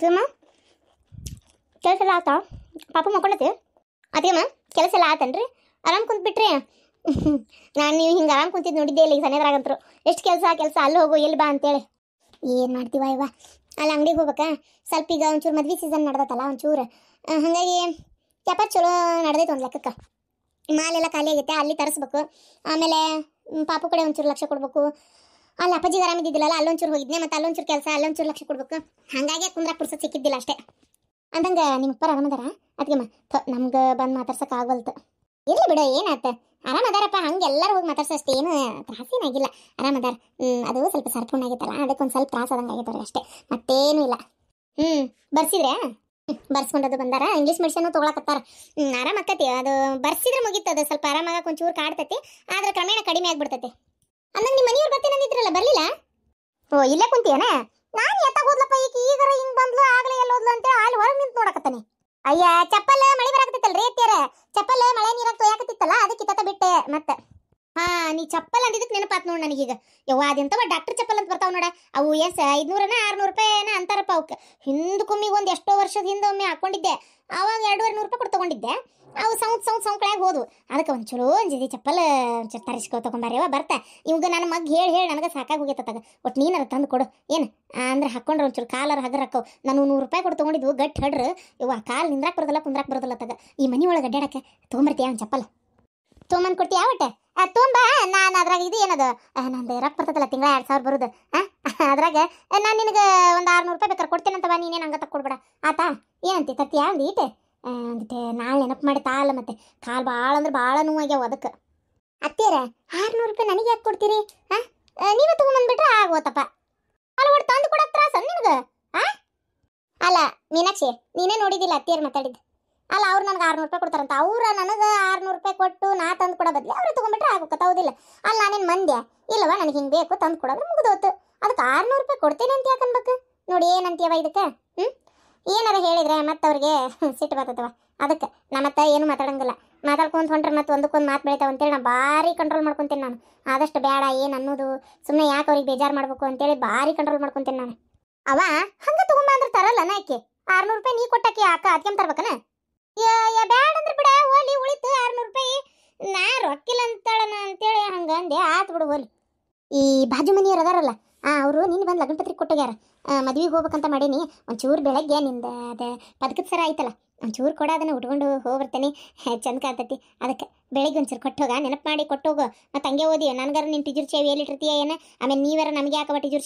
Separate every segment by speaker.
Speaker 1: ಅತ್ತಿಗೆಮ್ಮ ಕೆಲಸ ಎಲ್ಲ ಆತಾ? ಪಾಪ ಮಕ್ಕೊಂಡತಿ ಅತ್ತಿಗೆಮ್ಮ ಕೆಲಸ ಎಲ್ಲ ಆತನ್ರಿ? ಆರಾಮ್ ಕುಂತ್ಬಿಟ್ರಿ? ನಾನು ನೀವು ಹಿಂಗೆ ಆರಾಮ್ ಕುಂತಿದ್ದು ನೋಡಿದ್ದೆ ಇಲ್ಲ ಈಗ ಸನೇದ್ರಾಗಂತರು ಎಷ್ಟು ಕೆಲಸ ಅಲ್ಲಿ ಹೋಗು ಎಲ್ಲಿ ಬಾ ಅಂತೇಳಿ. ಏನು ಮಾಡ್ತೀವ ಇವ ಅಲ್ಲಿ ಅಂಗಡಿಗೆ ಹೋಗ್ಬೇಕಾ? ಸ್ವಲ್ಪ ಈಗ ಒಂಚೂರು ಮದ್ವೆ ಸೀಸನ್ ನಡೆದತ್ತಲ್ಲ ಒಂಚೂರು, ಹಾಗಾಗಿ ವ್ಯಾಪಾರ ಚಲೋ ನಡೆದೈತೆ ಒಂದು ಲೆಕ್ಕಕ್ಕೆ. ಮಾಲೆಲ್ಲ ಖಾಲಿ ಆಗೈತೆ, ಅಲ್ಲಿ ತರಿಸ್ಬೇಕು. ಆಮೇಲೆ ಪಾಪು ಕಡೆ ಒಂಚೂರು ಲಕ್ಷ ಕೊಡ್ಬೇಕು. ಅಲ್ಲಿ ಅಪ್ಪಾಜಿಗೆ ಆರಾಮಿದ್ದಿದ್ದಿಲ್ಲ ಅಲ್ಲೊಂಚೂರು ಹೋಗಿದ್ನೆ, ಮತ್ತು ಅಲ್ಲೊಂಚೂರು ಕೆಲಸ ಅಲ್ಲೊಂಚೂರು ಲಕ್ಷ ಕೊಡ್ಬೇಕು. ಹಾಗಾಗಿ ಕುಂದ್ರಾಕ್ ಪುರ್ಸತ್ ಸಿಕ್ಕಿದ್ದಿಲ್ಲ ಅಷ್ಟೇ. ಅಂದಂಗೆ ನಿಮ್ಮ ಅಪ್ಪರ ಆರಾಮದಾರ ಅತ್ತಿಗೆಮ್ಮ? ನಮ್ಗೆ ಬಂದು ಮಾತಾಡ್ಸಕ್ಕೆ ಆಗಲ್ತು. ಇರಲಿ ಬಿಡು, ಏನಾಯ್ತ ಆರಾಮದಾರಪ್ಪ. ಹಂಗೆ ಎಲ್ಲರೂ ಹೋಗಿ ಮಾತಾಡ್ಸೋಷ್ಟು ಏನು ತ್ರಾಸೇನಾಗಿಲ್ಲ, ಆರಾಮದಾರ. ಅದು ಸ್ವಲ್ಪ ಸರ್ಪುಣ್ಣ ಆಗೈತಲ್ಲ, ಅದಕ್ಕೊಂದು ಸ್ವಲ್ಪ ತ್ರಾಸ ಆದಂಗೆ ಆಗೈತವ್ರಿ ಅಷ್ಟೇ, ಮತ್ತೇನೂ ಇಲ್ಲ. ಬರ್ಸಿದ್ರೆ ಬರ್ಸ್ಕೊಂಡದು ಬಂದಾರ. ಇಂಗ್ಲೀಷ್ ಮೆಡಿಸನ್ನು ತೊಗೊಳಕತ್ತಾರ. ಆರಾಮ ಆಕತಿ, ಅದು ಬರ್ಸಿದ್ರೆ ಮುಗಿತದ. ಸ್ವಲ್ಪ ಆರಾಮಾಗ ಒಂಚೂರು ಕಾಡ್ತೈತಿ, ಆದ್ರೆ ಕ್ರಮೇಣ ಕಡಿಮೆ ಆಗ್ಬಿಡ್ತೈತಿ. ಅಂದಂಗೆ ನಿಮ್ಮ ಮನೆಯವ್ರು ಬರ್ತೀನಂದಿದ್ರಲ್ಲ, ಬರ್ಲಿಲ್ಲ? ಓ, ಇಲ್ಲೇ ಕುಂತೀಯನ? ನಾನು ಎತ್ತಾಗ ಹೋದ್ಲಪ್ಪ, ಈಗರ ಹಿಂಗೆ ಬಂದ್ಲು ಆಗಲೇ ಎಲ್ಲ ಹೋದ್ಲು ಅಂತೇಳಿ ಅಲ್ಲಿ ಹೊರಗೆ ನಿಂತು ನೋಡಕತ್ತಾನೆ. ಅಯ್ಯ, ಚಪ್ಪಲ್ ಮಳೆ ಬರಾಕತ್ತಿತ್ತಲ್ರಿ ಅತ್ತಿಯರ, ಚಪ್ಪಲ್ ಮಳೆ ನೀರಾಗ ತೊಯಾಕತ್ತಿತ್ತಲ್ಲ, ಅದಕ್ಕೆ ತತ್ತ ಬಿಟ್ಟೆ ಮತ್ತೆ. ನೀ ಚಪ್ಪಲ್ ಅಂದಿದ್ದಕ್ಕೆ ನೆನಪಾತ್ ನೋಡಿ ನನಗೀಗ. ಯವ್ವ, ಅದೆಂತವ ಡಾಕ್ಟರ್ ಚಪ್ಪಲ್ ಅಂತ ಬರ್ತಾವ ನೋಡ, ಅವು 500 600 ರೂಪಾಯಿನ ಅಂತಾರಪ್ಪ ಅವಕ್ಕೆ. ಹಿಂದಕ್ಕೊಮ್ಮಿಗೆ ಒಂದು ಎಷ್ಟೋ ವರ್ಷದ ಹಿಂದೆ ಒಮ್ಮೆ ಹಾಕೊಂಡಿದ್ದೆ, ಅವಾಗ 200 ರೂಪಾಯಿ ಕೊಟ್ಟು ತೊಗೊಂಡಿದ್ದೆ. ಅವು ಸೌಂಕ್ಳಾಗಿ ಹೋದ್ವು. ಅದಕ್ಕೆ ಒಂದು ಚಲೋ ಅಂಜಿದೆ ಚಪ್ಪಲ್ ಒಂಚೂರು ತರಿಸ್ಕೊ ತೊಗೊಂಬಾರ್ಯವ ಬರ್ತಾ. ಇವಾಗ ನನ್ನ ಮಗ ಹೇಳಿ ನನಗೆ ಸಾಕಾಗಿ ಹೋಗೈತತ್ತಾಗ. ಒಟ್ಟು ನೀನಾರ ತಂದು ಕೊಡು ಏನು ಅಂದ್ರೆ ಹಾಕೊಂಡ್ರೆ ಒಂಚೂರು ಕಾಲರ ಹಗರ ಹಾಕವು. ನಾನು 100 ರೂಪಾಯಿ ಕೊಟ್ಟು ತೊಗೊಂಡಿದ್ವು, ಗಟ್ಟಿ ಹಡ್ರು. ಇವ ಕಾಲು ನಿಂದ್ರಾಕ್ ಬರೋದಲ್ಲ ಕುಂದ್ರಾಕ್ ಬರೋದಲ್ಲ ತಗ. ಈ ಮನೆ ಒಳಗೆ ಅಡ್ಡಾಡಕ್ಕೆ ತೊಗೊಂಬರ್ತೀಯ ಒಂದು ಚಪ್ಪಲ್? ತೊಗೊಂಬಂದು ಕೊಡ್ತೀಯ ಒಟ್ಟೆ? ತೊಗೊಂಬ. ನಾನು ಅದ್ರಾಗ ಇದು ಏನದು ನಂದು ರೊಕ್ಕ ಬರ್ತದಲ್ಲ ತಿಂಗಳ 2000 ಬರೋದು. ಅದ್ರಾಗ ನಾನು ನಿನಗೆ ಒಂದು 600 ರೂಪಾಯಿ ಬೇಕಾರೆ ಕೊಡ್ತೇನಂತವ, ನೀನೇನು ಹಂಗೆ ತಕ್ಕೊಡ್ಬೇಡ ಆತಾ? ಏನಂತಿ ತರ್ತೀಯ ಒಂದು ಈಟೆ? ಒಂದಿಟ್ಟೆ ನಾಳೆ ನೆನಪು ಮಾಡಿ ತಾಳ. ಮತ್ತೆ ಕಾಲು ಭಾಳ ಅಂದ್ರೆ ಭಾಳ ನೋವಾಗ್ಯಾವ ಅದಕ್ಕೆ. ಅತ್ತೇರ 600 ರೂಪಾಯಿ ನನಗೆ ಯಾಕೆ ಕೊಡ್ತೀರಿ? ನೀವೇ ತೊಗೊಂಬಂದ್ಬಿಟ್ರೆ ಆಗೋತಪ್ಪ. ಅಲ್ಲ ಒಟ್ಟು ತಂದು ಕೊಡಕ್ಕೆ ತ್ರಾಸ ನಿನಗೆ? ಅಲ್ಲ ಮೀನಾಕ್ಷಿ, ನೀನೇ ನೋಡಿದಿಲ್ಲ ಅತ್ತಿಯರು ಮಾತಾಡಿದ್ದು. ಅಲ್ಲ ಅವ್ರು ನನಗೆ 600 ರೂಪಾಯಿ ಕೊಡ್ತಾರಂತ, ಅವ್ರು ನನಗೆ 600 ರೂಪಾಯಿ ಕೊಟ್ಟು ನಾ ತಂದು ಕೊಡೋ ಬದಲಿ ಅವ್ರು ತೊಗೊಂಬಿಟ್ರೆ ಆಗೋಕತ್ತ, ಹೌದಿಲ್ಲ? ಅಲ್ಲ ನಾನೇನು ಮಂದ್ಯ ಇಲ್ಲವ, ನನಗೆ ಹಿಂಗೆ ಬೇಕು ತಂದು ಕೊಡೋದ್ರೆ ಮುಗಿದೋತು. ಅದಕ್ಕೆ 600 ರೂಪಾಯಿ ಕೊಡ್ತೇನೆ ಅಂತ ಯಾಕೆ ಅನ್ಬೇಕು? ನೋಡಿ ಏನಂತೀಯವ ಇದಕ್ಕೆ? ಏನಾರ ಹೇಳಿದ್ರೆ ಮತ್ತೆ ಅವ್ರಿಗೆ ಸಿಟ್ಟು ಬರ್ತದವ. ಅದಕ್ಕೆ ನಾ ಮತ್ತೆ ಏನು ಮಾತಾಡಂಗಿಲ್ಲ. ಮಾತಾಡ್ಕೊಂತ ಹೊಂಟ್ರೆ ಮತ್ತೆ ಒಂದಕ್ಕೊಂದು ಮಾತು ಬೆಳಿತಾವ ಅಂತೇಳಿ ನಾ ಭಾರಿ ಕಂಟ್ರೋಲ್ ಮಾಡ್ಕೊತೀನಿ. ನಾನು ಆದಷ್ಟು ಬೇಡ ಏನು ಅನ್ನೋದು, ಸುಮ್ಮನೆ ಯಾಕೆ ಅವ್ರಿಗೆ ಬೇಜಾರು ಮಾಡಬೇಕು ಅಂತೇಳಿ ಭಾರಿ ಕಂಟ್ರೋಲ್ ಮಾಡ್ಕೊತೀನಿ ನಾನು. ಅವ ಹಂಗೆ ತೊಗೊಂಬ ಅಂದ್ರೆ ತರಲ್ಲ ನಾಕೆ? 600 ರೂಪಾಯಿ ನೀ ಕೊಟ್ಟಾಕಿ ಅಕ್ಕ ಅದಕ್ಕೆ ತರ್ಬೇಕನ? ಬ್ಯಾಡ ಅಂದ್ರೆ ಬಿಡ, ಹೋಲಿ ಉಳಿತು 600 ರೂಪಾಯಿ. ನಾ ರೊಕ್ಕಿಲ್ಲ ಅಂತಾಳನ ಅಂತೇಳಿ ಹಂಗೆ ಅಂದೆ, ಆತು ಬಿಡು ಹೋಲಿ. ಈ ಬಾಜು ಮನೆಯವ್ರು ಅದಾರಲ್ಲ, ಅವರು ನೀನು ಬಂದು ಲಗ್ನ ಪತ್ರಿಕೆ ಕೊಟ್ಟೋಗ್ಯಾರ. ಮದ್ವೆಗೆ ಹೋಗ್ಬೇಕಂತ ಮಾಡೀನಿ. ಒಂಚೂರು ಬೆಳಗ್ಗೆ ನಿಂದ ಅದು ಪದಕದ ಸರ ಆಯ್ತಲ್ಲ, ಒಂಚೂರು ಕೊಡ, ಅದನ್ನು ಉಟ್ಕೊಂಡು ಹೋಗ್ಬರ್ತೇನೆ, ಚಂದ ಕಾಣ್ತೈತಿ. ಅದಕ್ಕೆ ಬೆಳಿಗ್ಗೆ ಒಂಚೂರು ಕೊಟ್ಟೋಗ, ನೆನಪು ಮಾಡಿ ಕೊಟ್ಟೋಗು. ಮತ್ತು ಹಂಗೆ ಓದಿ ನನಗಾರ ನಿನ್ನ ಟೀಚರ್ ಚಾವಿ ಎಲ್ಲಿಟ್ಟಿರ್ತೀಯ ಏನು? ಆಮೇಲೆ ನೀವಾರ ನಮಗೆ ಯಾಕವ ಟೀಚರ್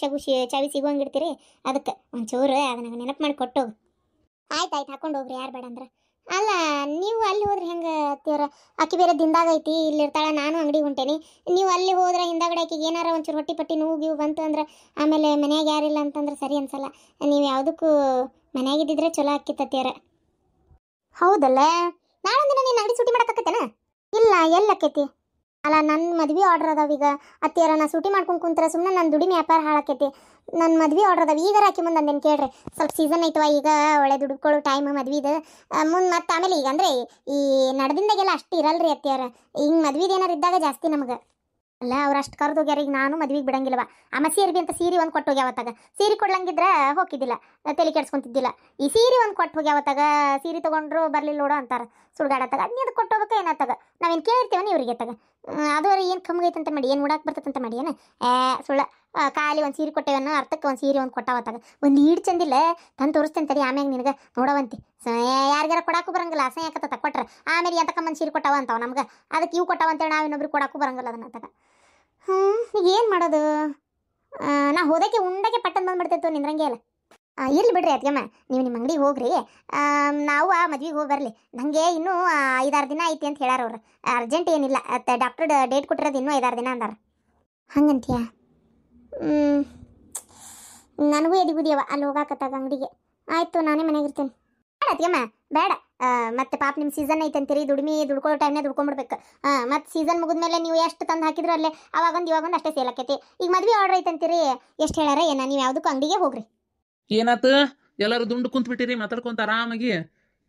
Speaker 1: ಚಾವಿ ಸಿಗೋಂಗಿಡ್ತೀರಿ? ಅದಕ್ಕೆ ಒಂಚೂರು ಅದನ್ನ ನೆನಪು ಮಾಡಿ ಕೊಟ್ಟೋಗು. ಆಯ್ತು ಹಾಕೊಂಡು ಹೋಗ್ರಿ, ಯಾರು ಬೇಡ ಅಂದ್ರೆ. ಅಲ್ಲ ನೀವು ಅಲ್ಲಿ ಹೋದ್ರೆ ಹೆಂಗೆ ಅತ್ತಿಯವ್ರ? ಆಕಿ ಬೇರೆ ದಿಂದಾಗ ಐತಿ, ಇಲ್ಲಿರ್ತಾಳೆ, ನಾನು ಅಂಗಡಿಗೆ ಹೊಂಟೇನಿ. ನೀವು ಅಲ್ಲಿ ಹೋದ್ರೆ ಹಿಂದಾಗಡೆ ಆಕಿಗೆ ಏನಾರ ಒಂಚೂರು ಹೊಟ್ಟಿ ಪಟ್ಟಿ ನೋವು ಬಂತು ಅಂದ್ರೆ ಆಮೇಲೆ ಮನ್ಯಾಗ ಯಾರಿಲ್ಲ ಅಂತಂದ್ರೆ ಸರಿ ಅನ್ಸಲ್ಲ. ನೀವು ಯಾವುದಕ್ಕೂ ಮನ್ಯಾಗಿದ್ದಿದ್ರೆ ಚಲೋ ಆಕ್ಕಿತ್ತು ಅತ್ತಿಯವ್ರ. ಹೌದಲ್ಲ, ನಾಳೊಂದಿನ ನೀನು ಅಂಗಡಿ ಸೂಟಿ ಮಾಡೋಕ್ಕಾಕತ್ತೇನ? ಇಲ್ಲ, ಎಲ್ಲಕ್ಕೈತಿ? ಅಲ್ಲ ನನ್ನ ಮದ್ವೆ ಆರ್ಡ್ರ್ ಅದಾವೀಗ ಅತ್ತಿಯರ. ನಾ ಸೂಟಿ ಮಾಡ್ಕೊಂಡು ಕುಂತ್ರೆ ಸುಮ್ಮನೆ ನನ್ನ ದುಡಿಮೆ ವ್ಯಾಪಾರ ಹಾಳಾಕೈತಿ. ನನ್ನ ಮದ್ವೆ ಆರ್ಡ್ರ್ ಅದಾವ, ಈಗ ಹಾಕಿ ಮುಂದೆ ಅಂದೇನು ಕೇಳ್ರಿ. ಸ್ವಲ್ಪ ಸೀಸನ್ ಐತವ ಈಗ, ಒಳ್ಳೆ ದುಡ್ಕೊಳ್ಳೋ ಟೈಮ್ ಮದ್ವಿದು. ಮುಂದೆ ಮತ್ತೆ ಆಮೇಲೆ ಈಗ ಅಂದರೆ ಈ ನಡೆದಿಂದಾಗೆಲ್ಲ ಅಷ್ಟು ಇರಲ್ರಿ ಅತ್ತಿಯವ್ರ. ಹಿಂಗೆ ಮದ್ವಿದು ಏನಾರು ಇದ್ದಾಗ ಜಾಸ್ತಿ ನಮಗೆ. ಅಲ್ಲ ಅವ್ರು ಅಷ್ಟು ಕರೆದು ಹೋಗ್ಯಾರ, ಈಗ ನಾನು ಮದ್ವೆಗೆ ಬಿಡಂಗಿಲ್ಲವ. ಆಮೇಲೆ ಸೀರೆ ಅಂತ ಸೀರೆ ಒಂದು ಕೊಟ್ಟು ಹೋಗ್ಯಾವತ್ತಾಗ. ಸೀರೆ ಕೊಡ್ಲಂಗಿದ್ರೆ ಹೋಗಿದ್ದಿಲ್ಲ, ತಲೆ ಕೆಡ್ಸ್ಕೊಂತಿದ್ದಿಲ್ಲ. ಈ ಸೀರೆ ಒಂದು ಕೊಟ್ಟು ಹೋಗ್ಯಾವತ್ತಾಗ, ಸೀರೆ ತೊಗೊಂಡ್ರು ಬರಲಿಲ್ಲ ನೋಡು ಅಂತಾರೆ ಸುಡ್ಗಾಡತ್ತಾಗ. ಅದನ್ನ ಅದು ಕೊಟ್ಟು ಹೋಗ್ಬೇಕು ಏನತ್ತಾಗ? ನಾವೇನು ಕೇಳಿರ್ತೇವನಿ ಇವ್ರಿಗೆ ತಗ? ಅದು ಏನು ಕಮ್ಮಗೈತಂತ ಮಾಡಿ, ಏನು ಉಡಾಕ್ ಬರ್ತದಂತ ಮಾಡಿ ಏನು? ಸುಳ್ಳ. ಖಾಲಿ ಒಂದು ಸೀರೆ ಕೊಟ್ಟೇವನ್ನ ಅರ್ಥಕ್ಕೆ ಒಂದು ಸೀರೆ ಒಂದು ಕೊಟ್ಟಾವತ್ತಾಗ. ಒಂದು ಈಡು ಚಂದಿಲ್ಲ, ತಂದು ತೋರಿಸ್ತೇನೆ ತಡಿ ಆಮ್ಯಾಗ ನಿನಗೆ ನೋಡವಂತಿ. ಯಾರಿಗಾರ ಕೊಡಾಕು ಬರಂಗಿಲ್ಲ, ಅಸಹ್ಯ ಯಾಕತ್ತ ಕೊಟ್ರೆ. ಆಮೇಲೆ ಎಂತಕ್ಕಮ್ಮನ ಸೀರೆ ಕೊಟ್ಟಾವ ಅಂತಾವ ನಮ್ಗೆ, ಅದಕ್ಕೆ ಇವು ಕೊಟ್ಟಾವಂತೇಳಿ ನಾವು ಇನ್ನೊಬ್ರಿಗೆ ಕೊಡಾಕು ಬರಂಗಿಲ್ಲ ಅದನ್ನ ತಗ. ಈಗ ಏನು ಮಾಡೋದು? ನಾ ಹೋದಕ್ಕೆ ಉಂಡಕ್ಕೆ ಪಟ್ಟನ್ ಬಂದ್ಬಿಡ್ತೈತು ನಿಂದ್ರಂಗೆ ಅಲ್ಲ. ಇರ್ಲಿ ಬಿಡ್ರಿ ಅತ್ಯಮ್ಮ, ನೀವು ನಿಮ್ಮ ಅಂಗಡಿಗೆ ಹೋಗ್ರಿ. ನಾವು ಆ ಮದ್ವೆಗೆ ಹೋಗಿ ಬರಲಿ. ನನಗೆ ಇನ್ನೂ 5-6 ದಿನ ಐತಿ ಅಂತ ಹೇಳಾರ ಅವ್ರು. ಅರ್ಜೆಂಟ್ ಏನಿಲ್ಲ, ಡಾಕ್ಟರ್ ಡೇಟ್ ಕೊಟ್ಟಿರೋದು ಇನ್ನೂ 5-6 ದಿನ ಅಂದಾರ. ಹಂಗಂತೀಯ? ನನಗೂ ಎದಿಗುದಿಯವ ಅಲ್ಲಿ ಹೋಗಾಕತ್ತಾಗ ಅಂಗಡಿಗೆ. ಆಯಿತು, ನಾನೇ ಮನೆಗೆ ಇರ್ತೇನೆ. ಬೇಡ ಅತ್ಯಮ್ಮ ಬೇಡ. ಮತ್ತೆ ಪಾಪ ನಿಮ್ಮ ಸೀಸನ್ ಐತಂತೀರಿ, ದುಡ್ಕೊಳ್ಳೋ ಟೈಮ್ನಾಗ ದುಡ್ಕೊಂಡ್ಬಿಡ್ಬೇಕು. ಮತ್ತು ಸೀಸನ್ ಮುಗಿದ್ಮೇಲೆ ನೀವು ಎಷ್ಟು ತಂದು ಹಾಕಿದ್ರು ಅಲ್ಲೇ ಅವಾಗೊಂದು ಇವಾಗೊಂದು ಅಷ್ಟೇ ಸೇಲ್ ಆಕೈತಿ. ಈಗ ಮದ್ವೆ ಆರ್ಡ್ರ್ ಐತಂತೀರಿ, ಎಷ್ಟು ಹೇಳಾರ ಏನ? ನೀವು ಯಾವುದಕ್ಕೂ ಅಂಗಡಿಗೆ ಹೋಗ್ರಿ.
Speaker 2: ಏನಾತ? ಎಲ್ಲರೂ ದುಂಡು ಕುಂತ್ ಬಿಟ್ಟಿರಿ ಮಾತಾಡ್ಕೊಂತ ಆರಾಮಾಗಿ.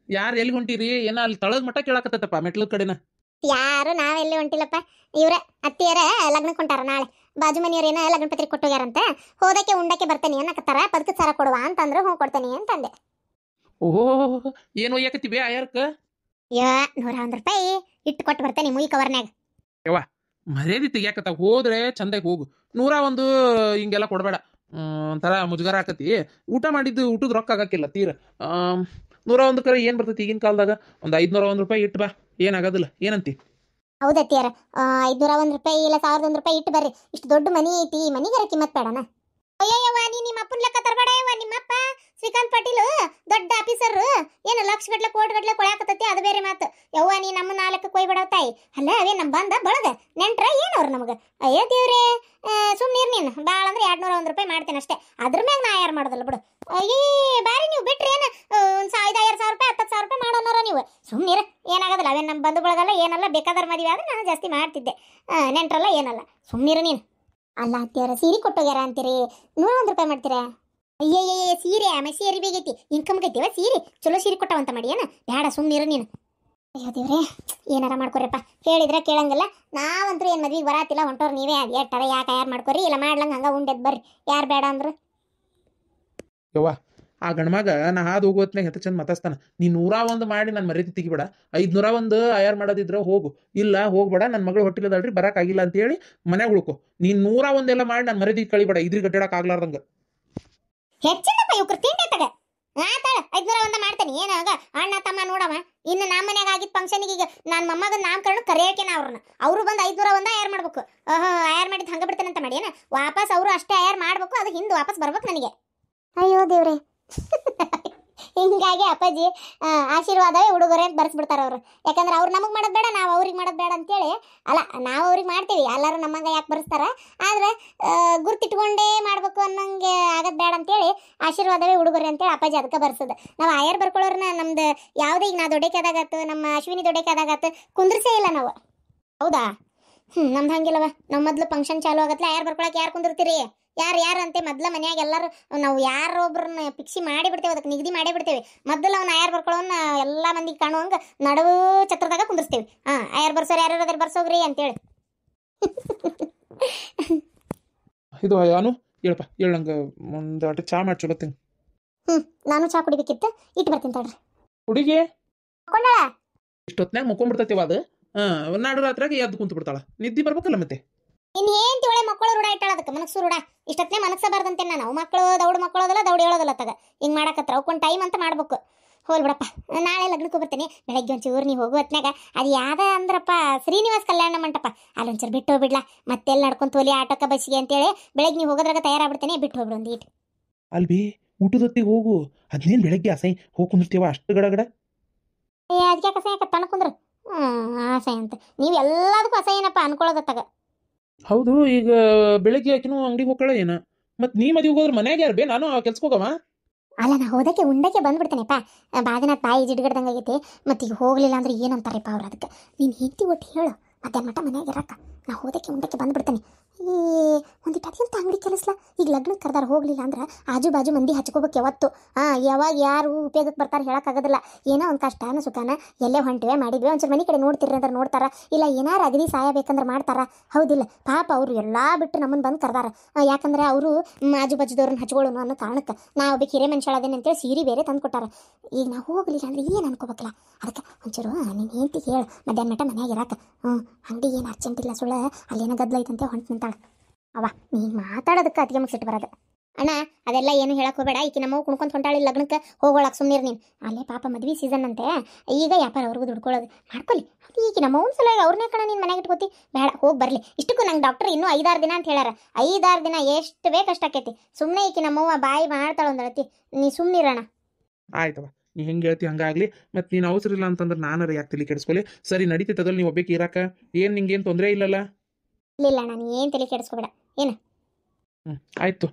Speaker 2: ಯಾರು ಎಲ್ಲಿ ಹೊಂಟಿರಿ? ಏನ ಅಲ್ಲಿ ತಳಗ್ ಮಟ್ಟ ಕೇಳಾಕತ್ತಪ್ಪ ಮೆಟ್ಲ ಕಡೆನ.
Speaker 1: ಯಾರು ನಾವೆಲ್ಲಿ ಹೊಂಟಿಲ್ಲಪ್ಪ. ಇವ್ರ ಅತ್ತಿಯರ ಲಗ್ನಕ್ಕೆ ಹೊಂಟಾರ ನಾಳೆ. ಬಾಜು ಮನೆಯವ್ರೇನ ಲಗ್ನ ಪತ್ರಿಕೆ ಕೊಟ್ಟೋಗ್ಯಾರಂತೆ, ಹೋದಕ್ಕೆ ಉಂಡಕ್ಕೆ ಬರ್ತೇನೆ ಅನ್ನಕತ್ತಾರ, ಪದಕದ ಸಾರ ಕೊಡುವ ಅಂತಂದ್ರೆ ಹ್ಞೂ ಕೊಡ್ತೇನೆ ಅಂತಂದೆ.
Speaker 2: ಓಹೋ, ಏನು ಒಯ್ಯಾಕತ್ತಿ ಬೇ ಆಯಾರಕ್ಕ?
Speaker 1: ಯಾ 101 ರೂಪಾಯಿ ಇಟ್ಟು ಕೊಟ್ಟು ಬರ್ತೇನೆ ಮುಯಿ ಕವರ್ನ್ಯಾಗ.
Speaker 2: ಯವ್ವ ಮರ್ಯಾದೆ ತೆಗಿಯಾಕತ್ತ, ಹೋದ್ರೆ ಚಂದಾಗಿ ಹೋಗು. 101 ಹಿಂಗೆಲ್ಲ ಕೊಡಬೇಡ, ಒಂಥರ ಮುಜುಗರ ಆಕತಿ. ಊಟ ಮಾಡಿದ್ದು ಊಟದ ರೊಕ್ಕ ಆಗಕ್ಕಿಲ್ಲ ತೀರ. 101 ಕರೆ ಏನು ಬರ್ತೈತಿ ಈಗಿನ ಕಾಲದಾಗ? ಒಂದು 501 ರೂಪಾಯಿ ಇಟ್ಟು ಬಾ, ಏನಾಗೋದಿಲ್ಲ. ಏನಂತಿ?
Speaker 1: ಹೌದತ್ತಿಯಾರ, 501 ರೂಪಾಯಿ ಇಲ್ಲ 1001 ರೂಪಾಯಿ ಇಟ್ಟು ಬರ್ರಿ. ಇಷ್ಟು ದೊಡ್ಡ ಮನಿ ಐತಿ, ಮನಿಗಾರ ಕಿಮ್ಮತ್ ಬೇಡನ? ಅಯ್ಯವ್ವ, ನೀ ನಿಮ್ಮ ಅಪ್ಪನ ಲೆಕ್ಕ ತರಬೇಡ ಯವ್ವ. ನಿಮ್ಮಪ್ಪ ಶ್ರೀಕಾಂತ್ ಪಾಟೀಲ್ ದೊಡ್ಡ ಆಫೀಸರ್, ಏನು ಲಕ್ಷ ಗಟ್ಲೆ ಕೋಟಿ ಗಟ್ಲೆ ಕೊಳಾಕತ್ತೈತಿ, ಅದು ಬೇರೆ ಮಾತು. ಯವ್ವ ನೀ ನಮ್ಮ ನಾಲ್ಕು ಕೊಯ್ಬೇಡ ತಾಯಿ. ಅಲ್ಲ ಅವೇ ನಮ್ಮ ಬಂದ ಬಳಗ ನೆಂಟ್ರ ಏನವ್ರು ನಮಗೆ? ಅಯ್ಯೋ ದೇವ್ರೆ, ಸುಮ್ಮನೆ ನೀನು ಭಾಳ ಅಂದ್ರೆ 201 ರೂಪಾಯಿ ಮಾಡ್ತೇನೆ ಅಷ್ಟೇ, ಅದ್ರ ಮ್ಯಾಗ ನಾ ಯಾರು ಮಾಡೋದಲ್ಲ ಬಿಡು. ಅಯ್ಯೇ ಬಾರಿ ನೀವು ಬಿಟ್ರಿ ಏನು, ಒಂದು 5,000 ರೂಪಾಯಿ 10,000 ರೂಪಾಯಿ ಮಾಡೋನಾರ ನೀವು. ಸುಮ್ಮನೆ ಏನಾಗೋದಿಲ್ಲ, ಅವೇನು ನಮ್ಮ ಬಂಧು ಬಳಗಲ್ಲ ಏನಲ್ಲ. ಬೇಕಾದ್ರೆ ಮದುವೆ ಆದ್ರೆ ನಾನು ಜಾಸ್ತಿ ಮಾಡ್ತಿದ್ದೆ, ನೆಂಟ್ರಲ್ಲ ಏನಲ್ಲ. ಸುಮ್ಮನಿರು ನೀನು. ಅಲ್ಲ ಅತ್ತಿಯಾರ, ಸೀರೆ ಕೊಟ್ಟೋಗ್ಯಾರ ಅಂತೀರಿ, 101 ರೂಪಾಯಿ ಮಾಡ್ತೀರಾ? ಅಯ್ಯಯ್ಯ ಸೀರೆ ಆಮೇಲೆ ಸೀರೆ ಬೇಗೈತಿ, ಇನ್ಕಮ್ ಗೈತಿವ ಸೀರೆ, ಚಲೋ ಸೀರೆ ಕೊಟ್ಟವಂತ ಮಾಡಿ ಏನ? ಬೇಡ ಸುಮ್ಮನಿರು ನೀನು. ಅಯ್ಯೋ ದೇವ್ರೆ, ಏನಾರ ಮಾಡ್ಕೊರಿಪ್ಪ, ಹೇಳಿದ್ರೆ ಕೇಳಂಗಿಲ್ಲ. ನಾವಂತೂ ಏನು ಮದ್ವೆಗೆ ಬರಾತಿಲ್ಲ, ಹೊಂಟೋರು ನೀವೇ. ಅದು ಎಟ್ಟಾರ ಯಾಕೆ ಯಾರು ಮಾಡ್ಕೊರಿ, ಇಲ್ಲ ಮಾಡ್ಲಂಗೆ ಹಂಗೆ ಉಂಡೆದ್ ಬರ್ರಿ, ಯಾರು ಬೇಡ ಅಂದ್ರು.
Speaker 2: ಯವ್ವ ಆ ಗಣಮಗ ನಾ ಹಾದು ಹೋಗೋ ಹೊತ್ನಾಗ ಹೆತ್ತ ಚಂದ ಮಾತಾಡ್ತಾನ. ನೀ 101 ಮಾಡಿ ನನ್ನ ಮರ್ಯಾದೆ ತೆಗಿಬೇಡ. 501 ಆಯಾರು ಮಾಡೋದಿದ್ರ ಹೋಗು, ಇಲ್ಲ ಹೋಗ್ಬೇಡ, ನನ್ನ ಮಗಳು ಹೊಟ್ಟಿಲದಲ್ರಿ ಬರೋಕ್ಕಾಗಿಲ್ಲ ಅಂತೇಳಿ ಮನ್ಯಾಗ ಉಳ್ಕೊ. ನೀನು 101 ಎಲ್ಲ ಮಾಡಿ ನನ್ನ ಮರ್ಯಾದೆ ಕಳಿಬೇಡ, ಇದ್ರಿ ಗಡ್ಡಾಡಕ್ ಆಗ್ಲಾರ್ದಂಗ.
Speaker 1: ಹೆಚ್ಚಿನಪ್ಪ ಇವ್ರು ತಿಂಡಿ ತಗ ಆತಾಳ. 501 ಮಾಡ್ತೇನೆ ಏನಾಗ ಅಣ್ಣ ತಮ್ಮ ನೋಡವ. ಇನ್ನು ನಮ್ಮ ಮನ್ಯಾಗ ಆಗಿದ್ದ ಫಂಕ್ಷನ್ಗೆ ಈಗ ನನ್ನ ಮೊಮ್ಮಗನ ನಾಮಕರಣ ಕರೆಯೋಕೆನ ಅವ್ರನ್ನ, ಅವರು ಬಂದು 501 ಆಯಾರು ಮಾಡ್ಬೇಕು. ಆಯಾರು ಮಾಡಿದ್ದು ಹಂಗೆ ಬಿಡ್ತೇನೆ ಅಂತ ಮಾಡಿ ಏನ, ವಾಪಸ್ ಅವರು ಅಷ್ಟೇ ಆಯಾರು ಮಾಡ್ಬೇಕು, ಅದು ಹಿಂದೆ ವಾಪಸ್ ಬರ್ಬೇಕು ನನಗೆ. ಅಯ್ಯೋ ದೇವ್ರೆ, ಹಿಂಗಾಗಿ ಅಪ್ಪಾಜಿ ಆಶೀರ್ವಾದವೇ ಉಡುಗೊರೆ ಅಂತ ಬರ್ಸ್ಬಿಡ್ತಾರೆ ಅವರು. ಯಾಕಂದ್ರೆ ಅವ್ರು ನಮಗೆ ಮಾಡೋದು ಬೇಡ, ನಾವು ಅವ್ರಿಗೆ ಮಾಡೋದು ಬೇಡ ಅಂತೇಳಿ. ಅಲ್ಲ, ನಾವು ಅವ್ರಿಗೆ ಮಾಡ್ತೀವಿ, ಎಲ್ಲರೂ ನಮ್ಮಂಗೆ ಯಾಕೆ ಬರ್ಸ್ತಾರ, ಆದ್ರೆ ಗುರ್ತಿಟ್ಕೊಂಡೇ ಮಾಡ್ಬೇಕು ಅನ್ನಂಗೆ ಆಗೋದು ಬೇಡ ಅಂತೇಳಿ ಆಶೀರ್ವಾದವೇ ಉಡುಗೊರೆ ಅಂತೇಳಿ ಅಪ್ಪಾಜಿ ಅದಕ್ಕೆ ಬರ್ಸೋದು. ನಾವು ಆಯರ್ ಬರ್ಕೊಳ್ಳೋರ್ನ ನಮ್ದು ಯಾವುದೇ, ಈಗ ನಾ ದೊಡ್ಡಕ್ಕೆ ಆದಾಗತ್ತು, ನಮ್ಮ ಅಶ್ವಿನಿ ದೊಡ್ಡಕ್ಕೆ ಆದಾಗತ್ತು ಕುಂದ್ರಸೇ ಇಲ್ಲ ನಾವು. ಹೌದಾ? ನಮ್ದು ಹಂಗಿಲ್ಲವ. ನಾವು ಮೊದಲು ಫಂಕ್ಷನ್ ಚಾಲು ಆಗತ್ಲೆ ಆಯರ್ ಬರ್ಕೊಳಕ್ಕೆ ಯಾರು ಕುಂದಿರ್ತೀರಿ? ಯಾರು ಅಂತೆ ಮೊದ್ಲ ಮನ್ಯಾಗ ಎಲ್ಲರೂ ನಾವು ಯಾರೊಬ್ರನ್ನ ಫಿಕ್ಸಿ ಮಾಡಿ ಬಿಡ್ತೇವೆ, ಅದಕ್ಕೆ ನಿಗದಿ ಮಾಡೇ ಬಿಡ್ತೇವೆ. ಮೊದಲು ಅವ್ನ ಆಯಾರ್ ಬರ್ಕೊಳ್ಳೋನ್ನ ಎಲ್ಲ ಮಂದಿಗೆ ಕಾಣುವಂಗೆ ನಡುವು ಛತ್ರದಾಗ ಕುಂದಿರ್ಸ್ತೇವೆ. ಆಯಾರ್ ಬರ್ಸೋರು ಯಾರು ಅದ್ರ ಬರ್ಸೋಗ್ರಿ ಅಂತೇಳಿ.
Speaker 2: ಇದು ಅನು ಹೇಳಪ್ಪ, ಹೇಳಂಗೆ ಒಂದು ಅಟ ಚಾ ಮಾಡಿ ಚಲೋತ್ತೀನಿ.
Speaker 1: ನಾನು ಚಾ ಕುಡಿಬೇಕಿತ್ತು, ಇಟ್ಟು ಬರ್ತೀನಿ ತಡ್ರಿ.
Speaker 2: ಹುಡುಗಿ
Speaker 1: ಕೊಂಡಳ
Speaker 2: ಇಷ್ಟೊತ್ನಾಗ ಮುಕ್ಕೊಂಡ್ಬಿಡ್ತೈತಿವ ಅದು. ನಾಡು ರಾತ್ರಿಯಾಗ ಎದ್ದು ಕುಂತು ಬಿಡ್ತಾಳ, ನಿದ್ದೆ ಬರ್ಬೇಕಲ್ಲ ಮತ್ತೆ.
Speaker 1: ಇನ್ನು ಏನು ತಿಳಿ ಮಕ್ಕಳು ರೂಢ ಇಟ್ಟಾಳ, ಅದಕ್ಕೆ ಮನಸ್ಸು ರೂಢ. ಇಷ್ಟೊತ್ತನೇ ಮನಸ್ಸಬಾರ್ದಂತೆ ನಾವು. ಮಕ್ಕಳು ದೌಡು ಮಕ್ಕಳೋದಲ್ಲ, ದೌಡು ಹೇಳೋದಲ್ಲ ತಗ. ಹಿಂಗೆ ಮಾಡಕತ್ರ ಅವ್ಕೊಂಡು ಟೈಮ್ ಅಂತ ಮಾಡ್ಬೇಕು. ಹೋಲ್ ಬಿಡಪ್ಪ, ನಾಳೆ ಲಗ್ನಕ್ಕೆ ಬರ್ತೀನಿ. ಬೆಳಗ್ಗೆ ಒಂಚೂರು ನೀವು ಹೋಗೋ ಹೊತ್ನಾಗ ಅದು ಯಾವ್ದ ಅಂದ್ರಪ್ಪ, ಶ್ರೀನಿವಾಸ್ ಕಲ್ಯಾಣ ಮಂಟಪ, ಅಲ್ಲೊಂಚೂರು ಬಿಟ್ಟು ಹೋಗ್ಬಿಡ್ಲಾ. ಮತ್ತೆಲ್ಲ ನಡ್ಕೊಂತ ಹೋಲಿ ಆಟೋಕ್ಕ ಬಸ್ಸಿಗೆ ಅಂತೇಳಿ ಬೆಳಗ್ಗೆ ನೀವು ಹೋಗೋದ್ರಾಗ ತಯಾರಾಗ್ಬಿಡ್ತೇನೆ, ಬಿಟ್ಟು ಹೋಗ್ಬಿಡು ಒಂದು ಈಟ್.
Speaker 2: ಅಲ್ಬಿ ಊಟದೊತ್ತಿಗೆ ಹೋಗು, ಅದ್ನೇನು ಬೆಳಗ್ಗೆ ಅಸೈ ಹೋಗಿ ಕುಂದಿರ್ತೀವ ಅಷ್ಟು ಗಡಗಡ.
Speaker 1: ಅದಕ್ಕೆ ಅಸಹ್ಯ ಯಾಕೆ ತನಕುಂದ್ರು? ಅಸಹ್ಯ ಅಂತ ನೀವು ಎಲ್ಲದಕ್ಕೂ ಅಸಹ್ಯನಪ್ಪ ಅನ್ಕೊಳ್ಳೋದತ್ತಾಗ.
Speaker 2: ಹೌದು, ಈಗ ಬೆಳಗ್ಗೆ ಆಕಿನೂ ಅಂಗಡಿಗೆ ಹೋಗ್ಕಳ ಏನ, ಮತ್ತು ನೀ ಮದುವೆ ಹೋಗೋದ್ರ ಮನ್ಯಾಗ ಯಾರು ಬೇ? ನಾನು ಕೆಲ್ಸಕ್ಕೆ ಹೋಗವ.
Speaker 1: ಅಲ್ಲ, ನಾ ಹೋದಕ್ಕೆ ಉಂಡಕ್ಕೆ ಬಂದ್ಬಿಡ್ತೇನೆಪ್ಪ. ಬಾಗಿನ ತಾಯಿ ಜಿಡ್ಗಡ್ದಂಗೆ ಆಗೈತಿ. ಮತ್ತು ಈಗ ಹೋಗ್ಲಿಲ್ಲ ಅಂದ್ರೆ ಏನಂತಾರಪ್ಪ ಅವ್ರು. ಅದಕ್ಕೆ ನೀನು ಹೆಂಡತಿ ಒಟ್ಟು ಹೇಳು, ಮಧ್ಯಾಹ್ನ ಮಟ್ಟ ಮನ್ಯಾಗ ಇರಕ್ಕ. ನಾ ಹೋದಕ್ಕೆ ಉಂಡಕ್ಕೆ ಬಂದ್ಬಿಡ್ತೇನೆ. ಈ ಒಂದಿಟ್ಟು ಅದಂತ ಅಂಗಡಿ ಕೆಲಸಲ್ಲ. ಈಗ ಲಗ್ನಕ್ಕೆ ಕರ್ದಾರ ಹೋಗ್ಲಿಲ್ಲ ಅಂದ್ರೆ ಆಜು ಬಾಜು ಮಂದಿ ಹಚ್ಕೋಬೇಕು ಯಾವತ್ತು. ಯಾವಾಗ ಯಾರು ಉಪಯೋಗಕ್ಕೆ ಬರ್ತಾರೆ ಹೇಳೋಕ್ಕಾಗೋದಿಲ್ಲ. ಏನೋ ಒಂದು ಕಷ್ಟನ ಸುಖನ ಎಲ್ಲೇ ಹೊಂಟಿವೆ ಮಾಡಿದ್ವಿ, ಒಂಚೂರು ಮನೆ ಕಡೆ ನೋಡ್ತಿರ್ರಿ ಅಂದ್ರೆ ನೋಡ್ತಾರ, ಇಲ್ಲ ಏನಾರು ಅಗದಿ ಸಹಾಯ ಬೇಕಂದ್ರೆ ಮಾಡ್ತಾರ. ಹೌದಿಲ್ಲ? ಪಾಪ ಅವರು ಎಲ್ಲ ಬಿಟ್ಟು ನಮ್ಮನ್ನು ಬಂದು ಕರ್ದಾರ. ಯಾಕಂದ್ರೆ ಅವರು ಆಜು ಬಾಜುದವ್ರನ್ನ ಹಚ್ಕೊಳ್ಳೋಣ ಅನ್ನೋ ಕಾರಣಕ್ಕೆ ನಾವು ಒಬ್ಬ ಹಿರೇ ಮನುಷ್ಯಳದೇನೆ ಅಂತೇಳಿ ಸೀರೆ ಬೇರೆ ತಂದು ಕೊಟ್ಟಾರ. ಈಗ ನಾವು ಹೋಗ್ಲಿಲ್ಲ ಅಂದ್ರೆ ಏನು ಅನ್ಕೋಬೇಕಲ್ಲ. ಅದಕ್ಕೆ ಒಂಚೂರು ನೀನು ಹೆಂಡತಿಗೆ ಹೇಳು, ಮಧ್ಯಾಹ್ನ ಮಟ್ಟ ಮನ್ಯಾಗ ಇರಾಕ. ಅಂಗಡಿ ಏನು ಅರ್ಜೆಂಟ್ ಇಲ್ಲ, ಸುಳ್ಳ ಅಲ್ಲೇನೋ ಗದ್ದಲ ಐತಂತೆ ಹೊಂಟು ನಿಂತಾಳೆ. ಅವ ನೀನು ಮಾತಾಡೋದಕ್ಕೆ ಅತಿಗೆ ಮುಗಿಸಿಟ್ಟು ಬರೋದು. ಅಣ್ಣ ಅದೆಲ್ಲ ಏನು ಹೇಳಕ್ಕೆ ಹೋಗಬೇಡ. ಈಕಿ ನಮ್ಮವು ಕುಣ್ಕೊಂಡು ಹೊಂಟಾಳಿ ಲಗ್ನಕ್ಕೆ ಹೋಗೋಳಕ್ಕೆ ಸುಮ್ಮನಿರು ನೀನು. ಅಲ್ಲೇ ಪಾಪ ಮದ್ವೆ ಸೀಸನ್ ಅಂತೆ, ಈಗ ವ್ಯಾಪಾರ ಅವ್ರಿಗೂ ದುಡ್ಕೊಳ್ಳೋದು ಮಾಡ್ಕೊಳ್ಳಿ. ಈಕಿ ನಮ್ಮವನ ಸಲ ಅವ್ರನ್ನೇ ಕಣ ನೀನು ಮನೆಗೆ ಇಟ್ಕೋತಿ. ಬೇಡ, ಹೋಗಿ ಬರಲಿ. ಇಷ್ಟಕ್ಕೂ ನಂಗೆ ಡಾಕ್ಟರ್ ಇನ್ನೂ 5-6 ದಿನ ಅಂತ ಹೇಳ್ಯಾರ. 5-6 ದಿನ ಎಷ್ಟು ಬೇಕಷ್ಟು ಆಕೈತಿ. ಸುಮ್ಮನೆ ಈಕಿ ನಮ್ಮವ್ವ ಬಾಯಿ ಮಾಡ್ತಾಳೆ ಒಂದಳತಿ. ನೀ ಸುಮ್ಮನಿರೋಣ.
Speaker 2: ಆಯ್ತವ, ನೀ ಹೆಂಗೆ ಹೇಳ್ತಿ ಹಂಗಾಗ್ಲಿ. ಮತ್ತು ನೀನು ಅವಸರ ಇಲ್ಲ ಅಂತಂದ್ರೆ ನಾನಾರ ಯಾಕೆ ತಲೆ ಕೆಡಿಸ್ಕೊಳ್ಳಿ. ಸರಿ ನಡೀತೈತದಲ್ಲಿ ನೀವು ಒಬ್ಬಕ್ಕೆ ಇರಾಕ, ಏನು ನಿಂಗೇನು ತೊಂದರೆ ಇಲ್ಲಲ್ಲ?
Speaker 1: ಇಲ್ಲ ನಾನು ಏನು ತಲೆ ಕೆಡಿಸ್ಕೋಬೇಡ. ಏನು
Speaker 2: ಆಯ್ತು.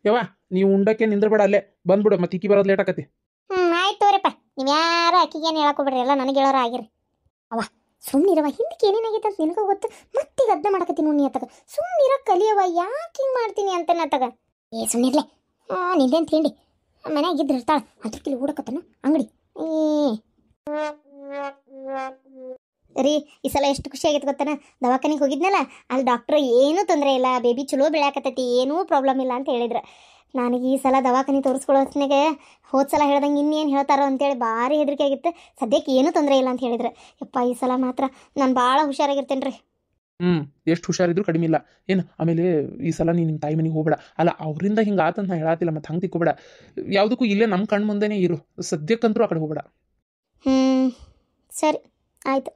Speaker 2: ಯವ್ವ ನೀವು ಉಂಡಕ್ಕೆ ನಿಂದ್ರಬೇಡ, ಅಲ್ಲೇ ಬಂದ್ಬಿಡು, ಮತ್ತೆ ಇಕ್ಕಿ ಬರೋದು ಲೇಟ್ ಆಕತಿ.
Speaker 1: ಆಯ್ತು ತೋರಪ್ಪ, ನೀವು ಯಾರು ಅಕ್ಕಿಗೇನು ಹೇಳಕ್ಕೋಗ್ಬಿಡ್ರಿ, ಎಲ್ಲ ನನಗೆ ಹೇಳೋರು ಆಗಿರಿ. ಅವ ಸುಮ್ಮನಿರವ, ಹಿಂದಕ್ಕೆ ಏನೇನಾಗೈತೆ ಅಂತ ನಿನಗೂ ಗೊತ್ತು. ಮತ್ತೆ ಗದ್ದ ಮಾಡಕತ್ತೀನಿ ನೀ ಅತ್ತಾಗ. ಸುಮ್ಮನಿರ ಕಲಿಯವ, ಯಾಕೆ ಹಿಂಗೆ ಮಾಡ್ತೀನಿ ಅಂತೇನೆ ಅತ್ತಾಗ. ಸುಮ್ಮನಿರ್ಲೆ, ನಿಂದೇನು ತಿಂಡಿ ಮನ್ಯಾಗಿದ್ರೆ ಇರ್ತಾಳೆ. ಅದ್ರ ಕಿಲಿ ಓಡಕತ್ತನ ಅಂಗಡಿ. ರೀ ಈ ಸಲ ಎಷ್ಟು ಖುಷಿ ಆಗೈತೆ ಗೊತ್ತಾನ, ದವಾಖಾನಿಗೆ ಹೋಗಿದ್ನಲ್ಲ ಅಲ್ಲಿ ಡಾಕ್ಟ್ರ್ ಏನೂ ತೊಂದರೆ ಇಲ್ಲ, ಬೇಬಿ ಚಲೋ ಬೆಳ್ಯಾಕತ್ತೈತಿ, ಏನೂ ಪ್ರಾಬ್ಲಮ್ ಇಲ್ಲ ಅಂತ ಹೇಳಿದ್ರು. ನನಗೆ ಈ ಸಲ ದವಾಖಾನೆ ತೋರಿಸ್ಕೊಳ್ಳೋ ಹೊತ್ತಿನಾಗೆ ಹೋದ ಸಲ ಹೇಳ್ದಂಗೆ ಇನ್ನೇನು ಹೇಳ್ತಾರೋ ಅಂತೇಳಿ ಭಾರಿ ಹೆದರಿಕೆ ಆಗಿತ್ತು. ಸದ್ಯಕ್ಕೆ ಏನೂ ತೊಂದರೆ ಇಲ್ಲ ಅಂತ ಹೇಳಿದ್ರು. ಯಪ್ಪ ಈ ಸಲ ಮಾತ್ರ ನಾನು ಭಾಳ ಹುಷಾರಾಗಿರ್ತೇನೆ ರೀ.
Speaker 2: ಎಷ್ಟು ಹುಷಾರಿದ್ರು ಕಡಿಮೆ ಇಲ್ಲ ಏನು. ಆಮೇಲೆ ಈ ಸಲ ನೀನು ನಿಮ್ಮ ತಾಯಿ ಮನೆಗೆ ಹೋಗ್ಬೇಡ. ಅಲ್ಲ ಅವರಿಂದ ಹಿಂಗೆ ಆತಂತ ನಾ ಹೇಳತ್ತಿಲ್ಲ, ಮತ್ತು ಹಂಗೆ ತಿಕ್ಕೋಬೇಡ. ಯಾವುದಕ್ಕೂ ಇಲ್ಲೇ ನಮ್ಮ ಕಣ್ಣು ಮುಂದೆನೇ ಇರು. ಸದ್ಯಕ್ಕಂತರೂ ಆ ಕಡೆ ಹೋಗ್ಬೇಡ.
Speaker 1: ಸರಿ ಆಯಿತು,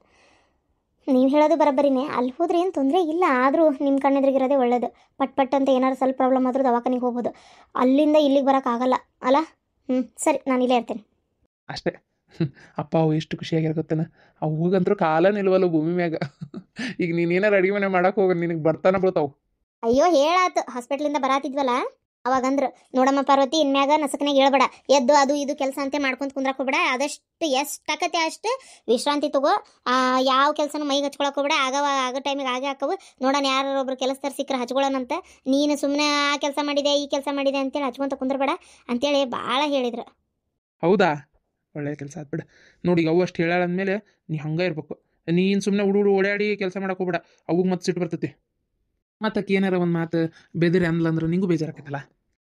Speaker 1: ನೀವು ಹೇಳೋದು ಬರೋಬ್ಬರಿನೇ. ಅಲ್ಲಿ ಹೋದ್ರೆ ಏನು ತೊಂದರೆ ಇಲ್ಲ, ಆದರೂ ನಿಮ್ಮ ಕಣ್ಣೆದ್ರಿಗಿರೋದೇ ಒಳ್ಳೇದು. ಪಟ್ ಅಂತ ಏನಾದ್ರು ಸ್ವಲ್ಪ ಪ್ರಾಬ್ಲಮ್ ಆದರೂ ದವಾಖಾನಿಗೆ ಹೋಗ್ಬೋದು. ಅಲ್ಲಿಂದ ಇಲ್ಲಿಗೆ ಬರೋಕ್ಕಾಗಲ್ಲ ಅಲ್ಲ. ಸರಿ ನಾನು ಇಲ್ಲೇ ಇರ್ತೇನೆ
Speaker 2: ಅಷ್ಟೇ. ಅಪ್ಪ ಅವು ಎಷ್ಟು ಖುಷಿಯಾಗಿರ ಗೊತ್ತೇನ. ಅವಾಗಂತರೂ ಕಾಲ ನಿಲ್ವಲ್ಲ ಭೂಮಿ ಮ್ಯಾಗ. ಈಗ ನೀನೇನಾರು ಅಡುಗೆ ಮನೆ ಮಾಡಕ್ಕೆ ಹೋಗಿ ನಿನಗೆ ಬರ್ತಾನೆ ಬಿಡ್ತಾವು.
Speaker 1: ಅಯ್ಯೋ ಹೇಳಾತು, ಹಾಸ್ಪಿಟ್ಲಿಂದ ಬರಾತಿದ್ವಲ್ಲ ಅವಾಗಂದ್ರೆ, ನೋಡಮ್ಮ ಪಾರ್ವತಿ ಇನ್ಮ್ಯಾಗ ನಸಕನಾಗ ಹೇಳ್ಬೇಡ, ಎದ್ದು ಅದು ಇದು ಕೆಲಸ ಅಂತ ಮಾಡ್ಕೊಂತ ಕುಂದ್ರಕ್ಕೆ ಹೋಗ್ಬೇಡ, ಆದಷ್ಟು ಎಷ್ಟಾಕತ್ತೆ ಅಷ್ಟು ವಿಶ್ರಾಂತಿ ತಗೋ. ಯಾವ ಕೆಲಸನೂ ಮೈಗೆ ಹಚ್ಕೊಳಕ್ಕೆ ಹೋಗ್ಬೇಡ. ಆಗೋ ಟೈಮಿಗೆ ಆಗೇ ಹಾಕವು. ನೋಡೋಣ ಯಾರೊಬ್ರು ಕೆಲಸದಾರ ಸಿಕ್ಕರೆ ಹಚ್ಕೊಳ್ಳೋಣಂತ. ನೀನು ಸುಮ್ಮನೆ ಆ ಕೆಲಸ ಮಾಡಿದೆ ಈ ಕೆಲಸ ಮಾಡಿದೆ ಅಂತೇಳಿ ಹಚ್ಕೊಂತ ಕುಂದ್ರಬೇಡ ಅಂತೇಳಿ ಭಾಳ ಹೇಳಿದ್ರು.
Speaker 2: ಹೌದಾ, ಒಳ್ಳೆಯ ಕೆಲಸ ಆತ್ಬಿಡ. ನೋಡಿ ಈಗ ಅವು ಅಷ್ಟು ಹೇಳಾಳಂದ್ಮೇಲೆ ನೀ ಹಂಗೆ ಇರ್ಬೇಕು. ನೀನು ಸುಮ್ಮನೆ ಹುಡುಗರು ಓಡಾಡಿ ಕೆಲಸ ಮಾಡಕ್ಕೆ ಹೋಗ್ಬೇಡ. ಅವಾಗ ಮತ್ತೆ ಸಿಟ್ಟು ಬರ್ತೈತಿ. ಮತ್ತೆ ಏನಾರ ಒಂದು ಮಾತು ಬೆದರಿ ಅಂದ್ಲಂದ್ರೆ ನಿಂಗೂ ಬೇಜಾರಾಕೈತಲ್ಲ.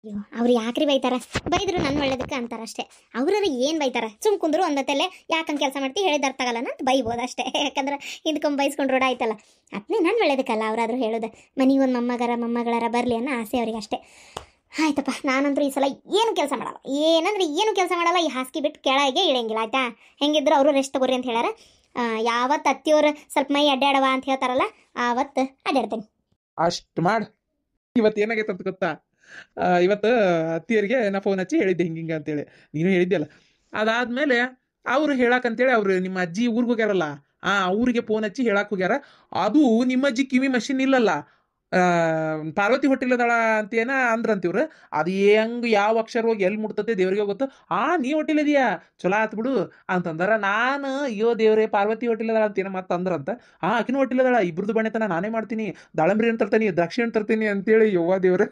Speaker 1: ಅಯ್ಯೋ ಅವ್ರು ಯಾಕ್ರಿ ಬೈತಾರ? ಬೈದ್ರು ನನ್ನ ಒಳ್ಳೇದಕ್ಕೆ ಅಂತಾರ ಅಷ್ಟೇ. ಅವ್ರವ್ರು ಏನು ಬೈತಾರ? ಸುಮ್ ಕುಂದ್ರು ಒಂದತ್ತಲ್ಲೇ ಯಾಕಂಗೆ ಕೆಲಸ ಮಾಡ್ತಿ ಹೇಳಿದ ಅರ್ಥ ಆಗಲ್ಲ ಅಂತ ಬೈಬೋದು ಅಷ್ಟೇ. ಯಾಕಂದ್ರೆ ಹಿಂದ್ಕೊಂಬ ಬೈಸ್ಕೊಂಡು ರೋಡ ಆಯ್ತಲ್ಲ, ಅದನ್ನೇ ನನ್ನ ಒಳ್ಳೇದಕ್ಕಲ್ಲ ಅವರಾದ್ರೂ ಹೇಳೋದು. ಮನೆಗೆ ಒಂದು ಮೊಮ್ಮಗಳರ ಬರಲಿ ಅನ್ನೋ ಆಸೆ ಅವ್ರಿಗೆ ಅಷ್ಟೇ. ಆಯ್ತಪ್ಪ, ನಾನಂತರೂ ಈ ಸಲ ಏನು ಕೆಲಸ ಮಾಡಲ್ಲ. ಏನು ಕೆಲಸ ಮಾಡಲ್ಲ. ಈ ಹಾಸಿಗೆ ಬಿಟ್ಟು ಕೆಳಗೆ ಇಳಂಗಿಲ್ಲ ಆಯ್ತಾ. ಹೆಂಗಿದ್ರು ಅವರು ರೆಸ್ಟ್ ತಗೋರಿ ಅಂತ ಹೇಳ್ಯಾರ. ಯಾವತ್ತು ಅತ್ತಿಯವ್ರು ಸ್ವಲ್ಪ ಮೈ ಅಡ್ಡಾಡವ ಅಂತ ಹೇಳ್ತಾರಲ್ಲ ಆವತ್ತು ಅಡ್ಡಾಡ್ತೇನೆ.
Speaker 2: ಅಷ್ಟು ಮಾಡು. ಇವತ್ತು ಏನಾಗೈತೆ ಅಂತ ಗೊತ್ತಾ? ಇವತ್ತು ಅತ್ತಿಯರಿಗೆ ನಾ ಫೋನ್ ಹಚ್ಚಿ ಹೇಳಿದ್ದೆ ಹಿಂಗೆ ಅಂತೇಳಿ. ನೀನು ಹೇಳಿದ್ದೆಲ್ಲ. ಅದಾದಮೇಲೆ ಅವರು ಹೇಳಕ್ಕಂತೇಳಿ ಅವ್ರು ನಿಮ್ಮ ಅಜ್ಜಿ ಊರಿಗೆ ಹೋಗ್ಯಾರಲ್ಲ, ಅವ್ರಿಗೆ ಫೋನ್ ಹಚ್ಚಿ ಹೇಳಕ್ಕೆ ಹೋಗ್ಯಾರ. ಅದು ನಿಮ್ಮ ಅಜ್ಜಿ ಕಿವಿ ಮಷಿನ್ ಇಲ್ಲಲ್ಲ, ಪಾರ್ವತಿ ಹೊಟ್ಟಿಲದಾಳ ಅಂತೇನ ಅಂದ್ರಂತೀವ್ರು. ಅದು ಹೆಂಗೆ ಯಾವ ಅಕ್ಷರ ಹೋಗಿ ಎಲ್ಲಿ ಮುಟ್ತತೆ ದೇವ್ರಿಗೆ ಗೊತ್ತು. ನೀ ಹೊಟ್ಟಿಲಿದೀಯಾ ಚಲೋ ಆತ್ ಬಿಡು ಅಂತಂದಾರ. ನಾನು ಅಯ್ಯೋ ದೇವ್ರೆ ಪಾರ್ವತಿ ಹೊಟ್ಟಿಲದಾಳ ಅಂತೇನ ಮತ್ತೆ ಅಂದ್ರಂತ. ಆಕಿನೂ ಹೊಟ್ಟಿಲದಾಳ, ಇಬ್ರದ್ದು ಬಣ್ಣತನ ನಾನೇ ಮಾಡ್ತೀನಿ, ದಾಳಂಬ್ರಿ ಹಣ್ಣು ತರ್ತೀನಿ, ದ್ರಾಕ್ಷಿ ಹಣ್ಣು ತರ್ತೀನಿ ಅಂತೇಳಿ. ಯವ್ವ ದೇವ್ರೆ,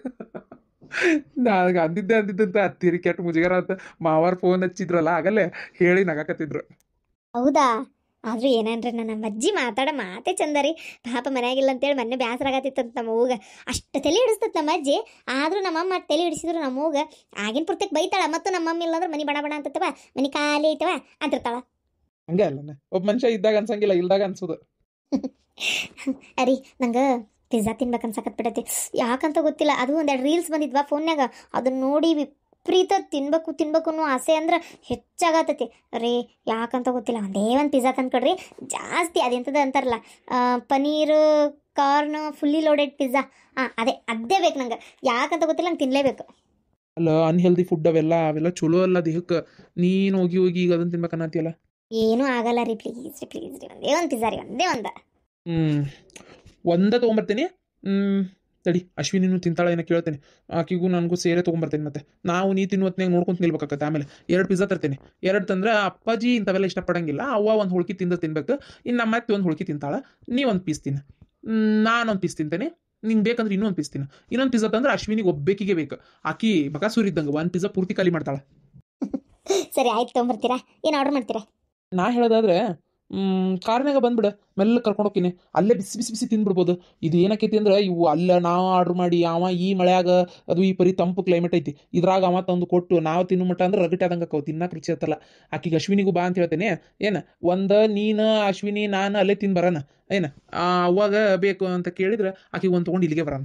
Speaker 2: ನನಗೆ ಅಂದಿದ್ದಂತ ಹತ್ತಿರಿ ಕೆಟ್ಟ ಮುಜುಗರ ಅಂತ ಮಾವಾರ ಫೋನ್ ಹಚ್ಚಿದ್ರಲ್ಲ ಆಗಲ್ಲೇ ಹೇಳಿ ನಗಾಕತ್ತಿದ್ರು.
Speaker 1: ಹೌದಾ? ಆದರೂ ಏನಂದ್ರೆ ನನ್ನ ಅಜ್ಜಿ ಮಾತಾಡೋ ಮಾತೇ ಚಂದ ರೀ. ಪಾಪ ಮನೆಯಾಗಿಲ್ಲ ಅಂತೇಳಿ ಮೊನ್ನೆ ಬೇಸರ ಆಗತ್ತಿತ್ತಂತ ನಮ್ಮ ಅವ್ಗ. ಅಷ್ಟು ತಲೆ ಹಿಡಿಸ್ತತ್ ನಮ್ಮ ಅಜ್ಜಿ. ಆದರೂ ನಮ್ಮಮ್ಮ ತಲೆ ಹಿಡಿಸಿದ್ರು ನಮ್ಮ ಅವ್ಗ ಆಗಿನ ಪುರ್ತಕ್ಕೆ ಬೈತಾಳ. ಮತ್ತು ನಮ್ಮ ಮಮ್ಮಿ ಇಲ್ಲಾಂದ್ರೆ ಮನೆ ಬಣ ಅಂತತ್ತವ, ಮನೆ ಖಾಲಿ ಐತವ ಅಂತಿರ್ತಾಳ.
Speaker 2: ಹಂಗೆ ಅಲ್ಲ, ಒಬ್ಬ ಮನುಷ್ಯ ಇದ್ದಾಗ ಅನ್ಸಂಗಿಲ್ಲ, ಇಲ್ದಾಗ ಅನ್ಸೋದು.
Speaker 1: ಅರಿ ನಂಗೆ ಪಿಜ್ಜಾ ತಿನ್ಬೇಕು ಅನ್ಸಕತ್ಬಿಡತಿ. ಯಾಕಂತ ಗೊತ್ತಿಲ್ಲ. ಅದು ಒಂದೆರಡು ರೀಲ್ಸ್ ಬಂದಿದ್ವಾ ಫೋನ್ಯಾಗ, ಅದನ್ನ ನೋಡಿ ವಿಪರೀತ ತಿನ್ಬೇಕು ಅನ್ನೋ ಆಸೆ ಅಂದ್ರೆ ಹೆಚ್ಚಾಗತ್ತೈತಿ ರೀ. ಯಾಕಂತ ಗೊತ್ತಿಲ್ಲ. ಒಂದೇ ಒಂದು ಪಿಜ್ಜಾ ತಂದ್ಕೊಡ್ರಿ ಜಾಸ್ತಿ. ಅದೆಂಥದ್ದು ಅಂತಾರಲ್ಲ, paneer corn fully loaded pizza. ಅದೇ ಬೇಕು ನಂಗೆ. ಯಾಕಂತ ಗೊತ್ತಿಲ್ಲ, ನಂಗೆ ತಿನ್ನಲೇಬೇಕು.
Speaker 2: ಅಲ್ಲ, ಅನ್ಹೆಲ್ದಿ ಫುಡ್ ಅವೆಲ್ಲ ಚಲೋ ಅಲ್ಲ ದೇಹಕ್ಕೆ. ನೀನು ಹೋಗಿ ಈಗ ಅದನ್ನು ತಿನ್ಬೇಕನ್ನತಿಯಲ್ಲ.
Speaker 1: ಏನೂ ಆಗಲ್ಲ ರೀ, ಪ್ಲೀಸ್ ರೀ ಒಂದೇ ಒಂದು ಪಿಜ್ಜಾ ರೀ,
Speaker 2: ಒಂದೇ ತೊಗೊಂಬರ್ತೀನಿ. ತಡಿ, ಅಶ್ವಿನಿನೂ ತಿಂತಾಳ ಏನೋ ಕೇಳ್ತೇನೆ. ಆಕಿಗೂ ನನಗೂ ಸೇರೆ ತೊಗೊಂಬರ್ತೇನೆ. ಮತ್ತೆ ನಾವು ನೀ ತಿನ್ನುವತ್ನಾಗ ನೋಡ್ಕೊಂತ ನಿಲ್ಬೇಕಾಗತ್ತೆ. ಆಮೇಲೆ 2 ಪಿಜ್ಜಾ ತರ್ತೇನೆ. 2 ತಂದ್ರೆ ಅಪ್ಪಾಜಿ ಇಂಥವೆಲ್ಲ ಇಷ್ಟಪಡಂಗಿಲ್ಲ. ಅವ್ವ ಒಂದು ಹುಳ್ಕಿ ತಿನ್ಬೇಕು, ಇನ್ನು ನಮ್ಮ ಅತ್ತೆ ಒಂದು ಹುಳ್ಕಿ ತಿಂತಾಳ. ನೀ ಒಂದು ಪೀಸ್ ತಿನ್ನು, ನಾನೊಂದು ಪೀಸ್ ತಿಂತೇನೆ. ನಿಂಗೆ ಬೇಕಂದ್ರೆ ಇನ್ನೊಂದು ಪೀಸ್ ತಿನ್ನು. ಇನ್ನೊಂದು ಪಿಜ್ಜಾ ತಂದ್ರೆ ಅಶ್ವಿನಿಗೆ ಒಬ್ಬೇಕಿಗೆ ಬೇಕು. ಆಕಿ ಬಕಾಸೂರ್ ಇದ್ದಂಗೆ ಒಂದು ಪಿಜ್ಜಾ ಪೂರ್ತಿ ಖಾಲಿ ಮಾಡ್ತಾಳೆ.
Speaker 1: ಸರಿ ಆಯ್ತು, ತೊಗೊಂಬರ್ತೀರಾ? ಏನು ಆರ್ಡರ್ ಮಾಡ್ತೀರಾ?
Speaker 2: ನಾ ಹೇಳೋದಾದ್ರೆ ಕಾರ್ನಾಗ ಬಂದ್ಬಿಡ, ಮೆಲ್ಲ ಕರ್ಕೊಂಡು ಹೋಗ್ತೀನಿ. ಅಲ್ಲೇ ಬಿಸಿ ತಿಂದ್ಬಿಡ್ಬೋದು. ಇದು ಏನಕ್ಕೈತಿ ಅಂದ್ರೆ ಇವು ಅಲ್ಲ ನಾವು ಆರ್ಡ್ರ್ ಮಾಡಿ ಈ ಮಳೆಯಾಗ ಅದು ಈ ಪರಿ ತಂಪು ಕ್ಲೈಮೇಟ್ ಐತಿ, ಇದ್ರಾಗ ಅವ ತಂದು ಕೊಟ್ಟು ನಾವು ತಿನ್ನು ಮಟ್ಟ ಅಂದ್ರೆ ರಗಟೆ ಆದಂಗೆ ಅಕ್ಕವು, ತಿನ್ನಕ್ಕೆ ರುಚಿ ಹತ್ತಲ್ಲ. ಆಕಿಗೆ ಅಶ್ವಿನಿಗೂ ಬಾ ಅಂತ ಹೇಳ್ತೇನೆ. ನೀನು ಅಶ್ವಿನಿ ನಾನು ಅಲ್ಲೇ ತಿಂದು ಬರೋಣ. ಅವಾಗ ಬೇಕು ಅಂತ ಕೇಳಿದ್ರೆ ಆಕಿಗೆ ಒಂದು ತೊಗೊಂಡು ಇಲ್ಲಿಗೆ ಬರೋಣ.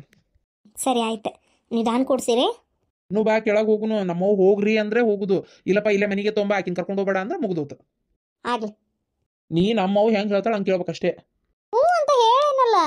Speaker 1: ಸರಿ ಆಯ್ತು, ನಿಧಾನ ಕೊಡ್ಸಿರಿ.
Speaker 2: ಇನ್ನೂ ಬಾ ಕೆಳಗೆ ಹೋಗುನು. ನಮ್ಮವ್ ಹೋಗ್ರಿ ಅಂದ್ರೆ ಹೋಗುದು, ಇಲ್ಲಪ್ಪ ಇಲ್ಲೇ ಮನೆಗೆ ತೊಂಬ ಆಕಿನ ಕರ್ಕೊಂಡು ಹೋಗ್ಬೇಡ ಅಂದ್ರೆ ಮುಗಿದೋತು.
Speaker 1: ಆಗ್ಲಿ,
Speaker 2: ನೀ ನಮ್ಮವ್ ಹೆಂಗೆ ಹೇಳ್ತಾಳೆ ಹಂಗೆ ಕೇಳ್ಬೇಕಷ್ಟೇ.
Speaker 1: ಹ್ಞೂ ಅಂತ ಹೇಳೇನಲ್ಲ.